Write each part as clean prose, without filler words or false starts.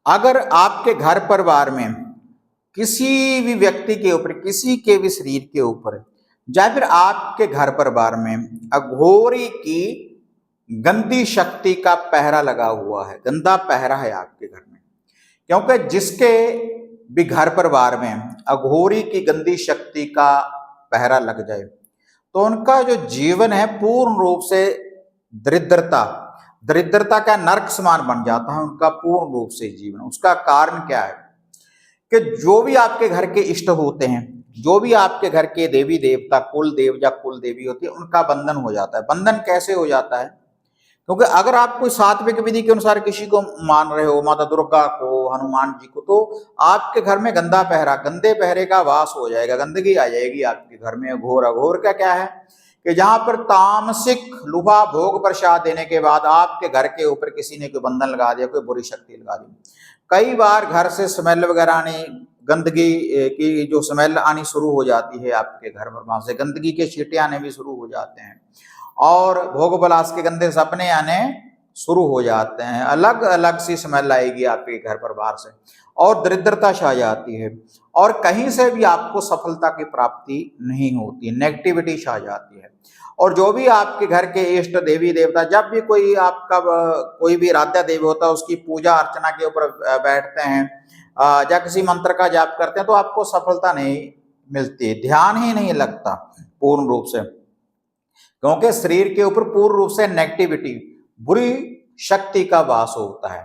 अगर आपके घर परिवार में किसी भी व्यक्ति के ऊपर, किसी के भी शरीर के ऊपर, या फिर आपके घर परिवार में अघोरी की गंदी शक्ति का पहरा लगा हुआ है, गंदा पहरा है आपके घर में, क्योंकि जिसके भी घर परिवार में अघोरी की गंदी शक्ति का पहरा लग जाए तो उनका जो जीवन है पूर्ण रूप से दरिद्रता दरिद्रता का नरक समान बन जाता है उनका पूर्ण रूप से जीवन। उसका कारण क्या है कि जो भी आपके घर के इष्ट होते हैं, जो भी आपके घर के देवी देवता, कुल देव या कुल देवी होती है, उनका बंधन हो जाता है। बंधन कैसे हो जाता है? क्योंकि अगर आप कोई सात्विक विधि के अनुसार किसी को मान रहे हो, माता दुर्गा को, हनुमान जी को, तो आपके घर में गंदा पहरा, गंदे पहरे का वास हो जाएगा, गंदगी आ जाएगी आपके घर में। घोर अघोर का क्या है कि जहां पर तामसिक लुभा भोग प्रसाद देने के बाद आपके घर के ऊपर किसी ने कोई बंधन लगा दिया, कोई बुरी शक्ति लगा दी। कई बार घर से स्मेल वगैरह आनी, गंदगी की जो स्मेल आनी शुरू हो जाती है आपके घर पर, वहां से गंदगी के छींटे आने भी शुरू हो जाते हैं और भोग विलास के गंदे सपने आने शुरू हो जाते हैं। अलग अलग सी स्मेल आएगी आपके घर परिवार से और दरिद्रता छा जाती है और कहीं से भी आपको सफलता की प्राप्ति नहीं होती, नेगेटिविटी छा जाती है। और जो भी आपके घर के इष्ट देवी देवता, जब भी कोई आपका कोई भी आराध्य देवी होता है उसकी पूजा अर्चना के ऊपर बैठते हैं या किसी मंत्र का जाप करते हैं तो आपको सफलता नहीं मिलती, ध्यान ही नहीं लगता पूर्ण रूप से, क्योंकि शरीर के ऊपर पूर्ण रूप से नेगेटिविटी, बुरी शक्ति का वास होता है।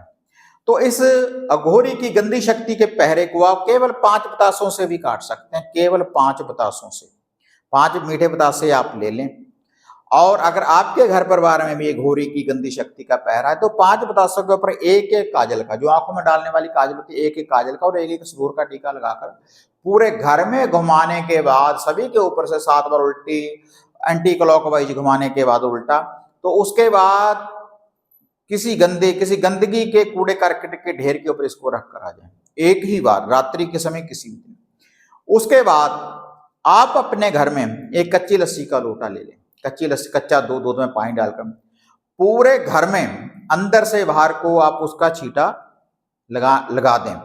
तो इस अघोरी की गंदी शक्ति के पहरे को आप केवल 5 बतासों से भी काट सकते हैं, केवल 5 बतासों से, 5 मीठे बतासे आप ले लें। और अगर आपके घर परिवार में भी एक घोरी की गंदी शक्ति का पहरा है तो 5 बतासों के ऊपर एक एक काजल का, जो आंखों में डालने वाली काजल होती है, एक एक काजल का और एक एक सिंदूर का टीका लगाकर पूरे घर में घुमाने के बाद, सभी के ऊपर से 7 बार उल्टी एंटी क्लॉकवाइज घुमाने के बाद उल्टा, तो उसके बाद किसी गंदगी के कूड़े करकट के ढेर के ऊपर इसको रख कर आ जाए, एक ही बार रात्रि के समय किसी भी दिन। उसके बाद आप अपने घर में एक कच्ची लस्सी का लोटा ले लें, कच्ची लस्सी, कच्चा दूध में पानी डालकर पूरे घर में अंदर से बाहर को आप उसका छींटा लगा दें।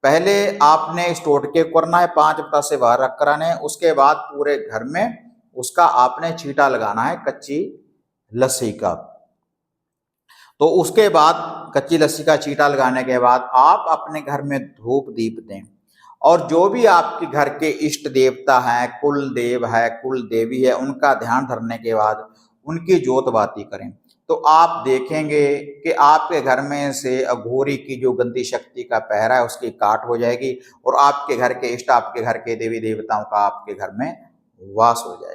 पहले आपने इस टोटके को करना है, 5 बतासे बाहर रख कर आने, उसके बाद पूरे घर में उसका आपने छींटा लगाना है कच्ची लस्सी का। तो उसके बाद कच्ची लस्सी का छींटा लगाने के बाद आप अपने घर में धूप दीप दें और जो भी आपके घर के इष्ट देवता हैं, कुल देव है, कुल देवी है, उनका ध्यान धरने के बाद उनकी जोत बाती करें। तो आप देखेंगे कि आपके घर में से अघोरी की जो गंदी शक्ति का पहरा है उसकी काट हो जाएगी और आपके घर के इष्ट, आपके घर के देवी देवताओं का आपके घर में वास हो जाएगा।